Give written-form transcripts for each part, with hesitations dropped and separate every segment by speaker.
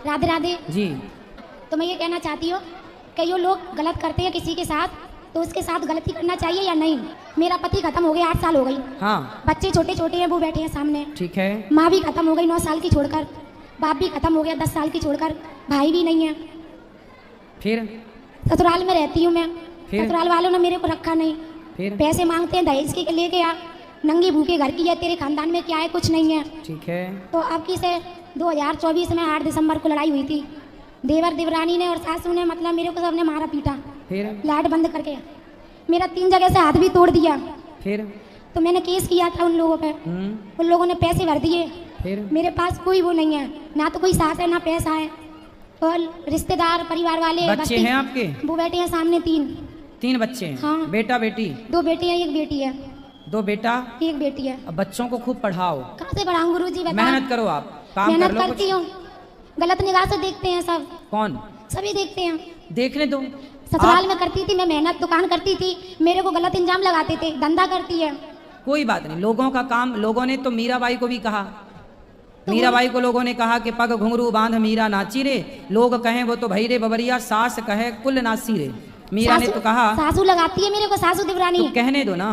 Speaker 1: राधे राधे
Speaker 2: जी।
Speaker 1: तो मैं ये कहना चाहती हूँ कि जो लोग गलत करते हैं किसी के साथ तो उसके साथ गलती करना चाहिए या नहीं। मेरा पति खत्म हो गया, 8 साल हो गई।
Speaker 2: हाँ
Speaker 1: बच्चे छोटे छोटे हैं, वो बैठे हैं सामने।
Speaker 2: ठीक है।
Speaker 1: माँ भी खत्म हो गई 9 साल की छोड़कर। बाप भी खत्म हो गया 10 साल की छोड़कर। भाई भी नहीं है।
Speaker 2: फिर
Speaker 1: ससुराल में रहती हूँ मैं।
Speaker 2: फिर?
Speaker 1: ससुराल वालों ने मेरे को रखा नहीं।
Speaker 2: फिर
Speaker 1: पैसे मांगते हैं दहेज के लेके आ। नंगी भूखे घर की है, तेरे खानदान में क्या है, कुछ नहीं है।
Speaker 2: ठीक है।
Speaker 1: तो अब की से 2024 में 8 दिसंबर को लड़ाई हुई थी। देवर देवरानी ने और सासू ने मतलब मेरे को सबने मारा पीटा,
Speaker 2: फिर
Speaker 1: लाइट बंद करके। मेरा 3 जगह से हाथ भी तोड़ दिया।
Speaker 2: फिर
Speaker 1: तो मैंने केस किया था उन लोगों पे। उन लोगों ने पैसे भर दिए।
Speaker 2: फिर
Speaker 1: मेरे पास कोई वो नहीं है, ना तो कोई सास है ना पैसा है। और रिश्तेदार परिवार वाले
Speaker 2: बच्चे
Speaker 1: बस्ती-
Speaker 2: हैं आपके?
Speaker 1: वो बैठे हैं सामने
Speaker 2: 3 बच्चे हैं।
Speaker 1: हाँ।
Speaker 2: बेटा बेटी?
Speaker 1: 2 बेटे हैं, 1 बेटी है।
Speaker 2: 2 बेटा।
Speaker 1: 1 बेटी है।
Speaker 2: अब बच्चों को खूब पढ़ाओ,
Speaker 1: कहाँ से पढ़ाऊँ गुरुजी, बताओ।
Speaker 2: मेहनत करो, आप काम कर
Speaker 1: मेहनत
Speaker 2: लो
Speaker 1: करती
Speaker 2: कुछ।
Speaker 1: हूँ, गलत निगाह से देखते हैं सब।
Speaker 2: कौन?
Speaker 1: सभी देखते हैं।
Speaker 2: देखने दो।
Speaker 1: ससुराल में करती थी मैं मेहनत, दुकान करती थी, मेरे को गलत इंजाम लगाते थे, धंधा करती है।
Speaker 2: कोई बात नहीं, लोगों का काम। लोगों ने तो मीराबाई को भी कहा,
Speaker 1: तो
Speaker 2: मीराबाई को लोगों ने कहा कि पग घुंघरू बांध मीरा नाची रे, लोग कहें वो तो भई रे बबरिया, सास कहे कुल नासी रे। मीरा ने तो कहा।
Speaker 1: सासू लगाती है मेरे को, सासू देवरानी
Speaker 2: तो
Speaker 1: है।
Speaker 2: कहने दो ना,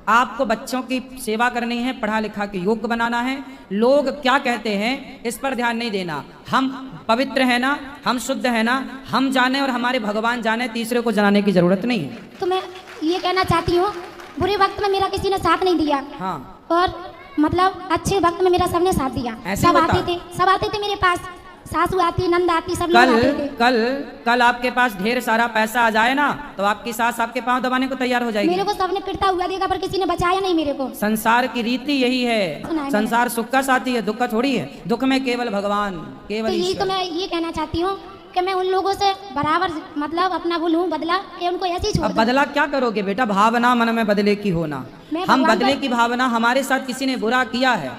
Speaker 2: आपको बच्चों की सेवा करनी है, पढ़ा लिखा के योग्य बनाना है। लोग क्या कहते हैं इस पर ध्यान नहीं देना। हम पवित्र है ना, हम शुद्ध है ना, हम जाने और हमारे भगवान जाने, तीसरे को जनाने की जरूरत नहीं है।
Speaker 1: तो मैं ये कहना चाहती हूँ, बुरे वक्त में मेरा किसी ने साथ नहीं दिया।
Speaker 2: हाँ।
Speaker 1: और मतलब अच्छे वक्त में मेरा सबने साथ दिया।
Speaker 2: ऐसे
Speaker 1: सब
Speaker 2: होता?
Speaker 1: आते थे मेरे पास। सासू आती, नंद आती, सब लोग
Speaker 2: कल
Speaker 1: आते थे।
Speaker 2: कल कल आपके पास ढेर सारा पैसा आ जाए ना, तो आपकी सास आपके पांव दबाने को तैयार हो जाएगी।
Speaker 1: मेरे को सबने पिटता हुआ देखा, पर किसी ने बचाया नहीं मेरे को।
Speaker 2: संसार की रीति यही
Speaker 1: सुना
Speaker 2: है।
Speaker 1: है
Speaker 2: संसार सुख का साथी है, दुख का थोड़ी है। दुख में केवल भगवान,
Speaker 1: तो
Speaker 2: केवल
Speaker 1: यही तो
Speaker 2: ईश्वर।
Speaker 1: मैं ये कहना चाहती हूँ कि मैं उन लोगों से बराबर मतलब अपना वो लूँ बदला, कि उनको ऐसे ही छोड़
Speaker 2: अब
Speaker 1: दूं।
Speaker 2: बदला क्या करोगे बेटा? भावना मन में बदले की होना।
Speaker 1: मैं
Speaker 2: हम
Speaker 1: भगवान
Speaker 2: बदले
Speaker 1: पर-
Speaker 2: की भावना, हमारे साथ किसी ने बुरा किया है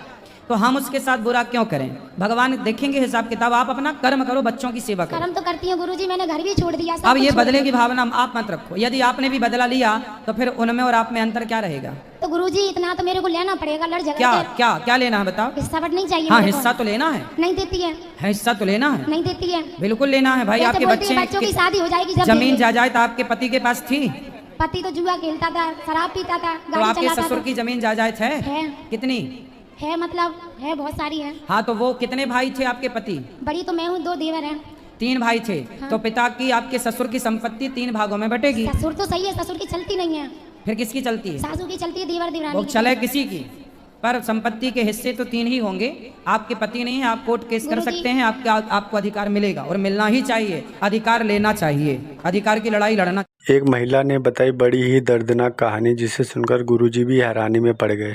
Speaker 2: तो हम उसके साथ बुरा क्यों करें? भगवान देखेंगे हिसाब किताब। आप अपना कर्म करो, बच्चों की सेवा करो।
Speaker 1: कर्म तो करती हूँ गुरुजी, मैंने घर भी छोड़ दिया। सब
Speaker 2: अब
Speaker 1: कुछ
Speaker 2: ये
Speaker 1: छोड़
Speaker 2: बदले
Speaker 1: दिया।
Speaker 2: की भावना आप मत रखो। यदि आपने भी बदला लिया तो फिर उनमें और आप में अंतर क्या रहेगा?
Speaker 1: तो गुरुजी इतना तो मेरे को लेना पड़ेगा, लड़ झगड़
Speaker 2: क्या
Speaker 1: के।
Speaker 2: क्या क्या लेना है बताओ?
Speaker 1: हिस्सा बट नहीं चाहिए
Speaker 2: हाँ,
Speaker 1: मेरे को।
Speaker 2: हिस्सा तो लेना है।
Speaker 1: नहीं देती है।
Speaker 2: हिस्सा तो लेना है,
Speaker 1: नहीं देती है।
Speaker 2: बिल्कुल लेना है भाई।
Speaker 1: जैसे
Speaker 2: आपके
Speaker 1: बोलती है,
Speaker 2: बच्चे
Speaker 1: बच्चों की शादी हो जाएगी जब
Speaker 2: जमीन
Speaker 1: देंगे।
Speaker 2: जायदाद आपके पति के पास थी?
Speaker 1: पति तो जुआ खेलता था, शराब पीता था,
Speaker 2: तो
Speaker 1: गाड़ी
Speaker 2: आपके
Speaker 1: चलाता
Speaker 2: ससुर
Speaker 1: था।
Speaker 2: की जमीन जायदाद है?
Speaker 1: है।
Speaker 2: कितनी
Speaker 1: है मतलब है, बहुत सारी है।
Speaker 2: हाँ, तो वो कितने भाई थे आपके पति?
Speaker 1: बड़ी तो मैं हूँ, 2 देवर हैं।
Speaker 2: 3 भाई थे।
Speaker 1: हाँ।
Speaker 2: तो पिता की, आपके ससुर की संपत्ति 3 भागों में बटेगी।
Speaker 1: ससुर तो सही है, ससुर की चलती नहीं है।
Speaker 2: फिर किसकी चलती है?
Speaker 1: सासू की चलती है, देवर देवरानी
Speaker 2: वो
Speaker 1: की।
Speaker 2: चले किसी की, पर संपत्ति के हिस्से तो 3 ही होंगे। आपके पति नहीं है, आप कोर्ट केस कर
Speaker 1: गुरुजी।
Speaker 2: सकते हैं। आपको अधिकार मिलेगा और मिलना ही चाहिए। अधिकार लेना चाहिए, अधिकार की लड़ाई लड़ना।
Speaker 3: एक महिला ने बताई बड़ी ही दर्दनाक कहानी, जिसे सुनकर गुरुजी भी हैरानी में पड़ गए।